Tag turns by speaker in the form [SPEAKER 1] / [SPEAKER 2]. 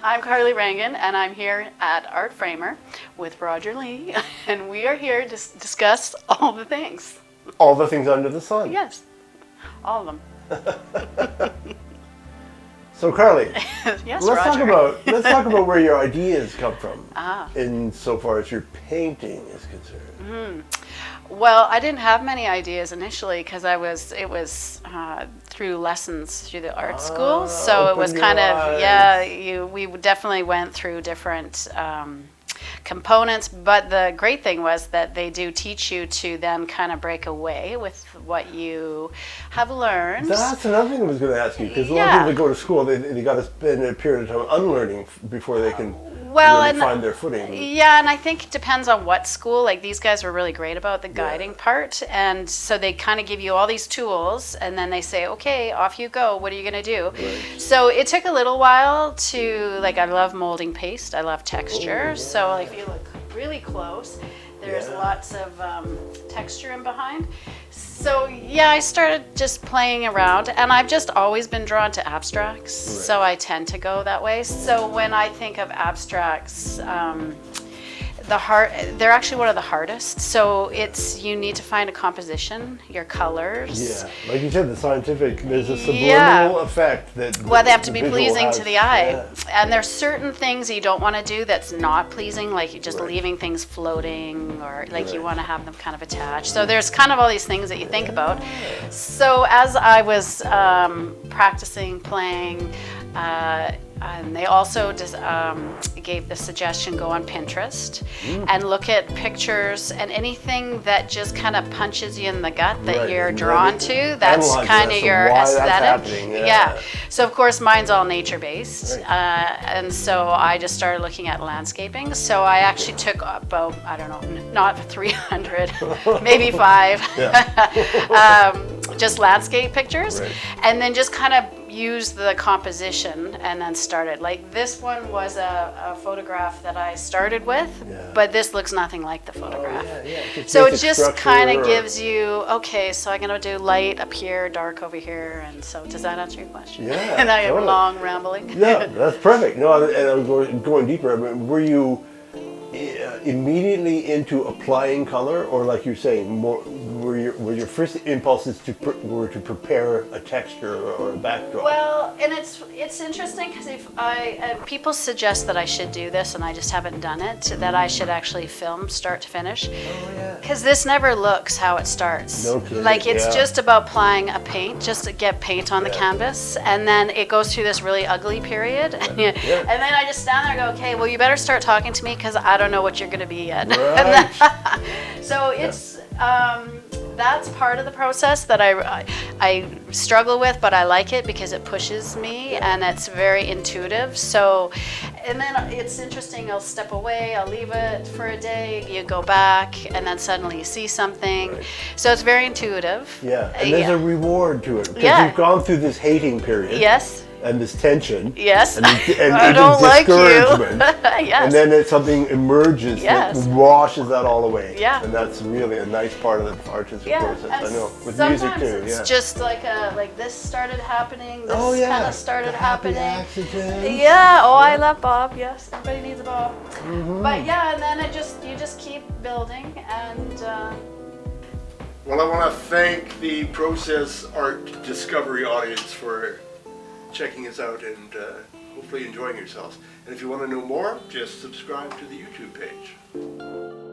[SPEAKER 1] I'm Carley Rangen, and I'm here at ArtframeR with Roger Lee, and we are here to discuss all the things.
[SPEAKER 2] All the things under the sun.
[SPEAKER 1] Yes, all of them.
[SPEAKER 2] So Carley,
[SPEAKER 1] yes,
[SPEAKER 2] let's
[SPEAKER 1] Roger.
[SPEAKER 2] talk about where your ideas come from,
[SPEAKER 1] in
[SPEAKER 2] so far as your painting is concerned.
[SPEAKER 1] Well, I didn't have many ideas initially because it was through lessons through the art school, so it was kind of we definitely went through different components, but the great thing was that they do teach you to then kind of break away with what you have learned.
[SPEAKER 2] That's another thing I was going to ask you, because a lot of people that go to school, they got to spend a period of time unlearning before they can really find their footing.
[SPEAKER 1] Yeah, and I think it depends on what school. Like, these guys were really great about the guiding part, and so they kind of give you all these tools, and then they say, okay, off you go, what are you going to do? Right. So it took a little while to, like, I love molding paste, I love texture, so if you look really close, there's lots of texture in behind. So yeah, I started just playing around, and I've just always been drawn to abstracts, so I tend to go that way. So when I think of abstracts, they're actually one of the hardest. So you need to find a composition, your colors.
[SPEAKER 2] Yeah, like you said, there's a subliminal effect that.
[SPEAKER 1] Well, they have to be pleasing to the eye, and there's certain things you don't want to do that's not pleasing, like you just leaving things floating, or like you want to have them kind of attached. So there's kind of all these things that you think about. So as I was practicing playing. And they also gave the suggestion, go on Pinterest and look at pictures and anything that just kind of punches you in the gut that you're drawn to. That's kind of your aesthetic. Yeah. So of course mine's all nature-based, and so I just started looking at landscaping. So I actually took about, I don't know, not 300, maybe 5, just landscape pictures, and then just kind of use the composition and then started. Like, this one was a photograph that I started with, but this looks nothing like the photograph. So it just kind of gives you, okay, so I'm going to do light up here, dark over here, and so does that answer your question?
[SPEAKER 2] Yeah.
[SPEAKER 1] And I am long rambling.
[SPEAKER 2] Yeah, that's perfect. No, and I'm going deeper. I mean, were you immediately into applying color, or like you're saying, more were your first impulses were to prepare a texture or a backdrop?
[SPEAKER 1] Well, and it's interesting because if people suggest that I should do this and I just haven't done it, that I should actually film start to finish. Because this never looks how it starts.
[SPEAKER 2] No kidding.
[SPEAKER 1] Like, it's just about applying a paint, just to get paint on the canvas, and then it goes through this really ugly period, and then I just stand there and go, okay, well, you better start talking to me because I don't know what you're going to be yet.
[SPEAKER 2] Right.
[SPEAKER 1] So it's that's part of the process that I struggle with, but I like it because it pushes me and it's very intuitive. So, and then it's interesting, I'll step away, I'll leave it for a day, you go back, and then suddenly you see something. So it's very intuitive.
[SPEAKER 2] Yeah, and there's a reward to it, because you've gone through this hating period.
[SPEAKER 1] Yes.
[SPEAKER 2] And this tension.
[SPEAKER 1] Yes.
[SPEAKER 2] And
[SPEAKER 1] I don't like you.
[SPEAKER 2] Yes. And then something emerges that washes that all away.
[SPEAKER 1] Yeah.
[SPEAKER 2] And that's really a nice part of the artistic process. I know. With music too.
[SPEAKER 1] It's just like this started happening. This kind of started happening.
[SPEAKER 2] Accident.
[SPEAKER 1] Yeah. Oh, I love Bob. Yes. Everybody needs a Bob. But yeah, and then you just keep building and.
[SPEAKER 3] Well, I want to thank the Process Art Discovery audience for checking us out and hopefully enjoying yourselves. And if you want to know more, just subscribe to the YouTube page.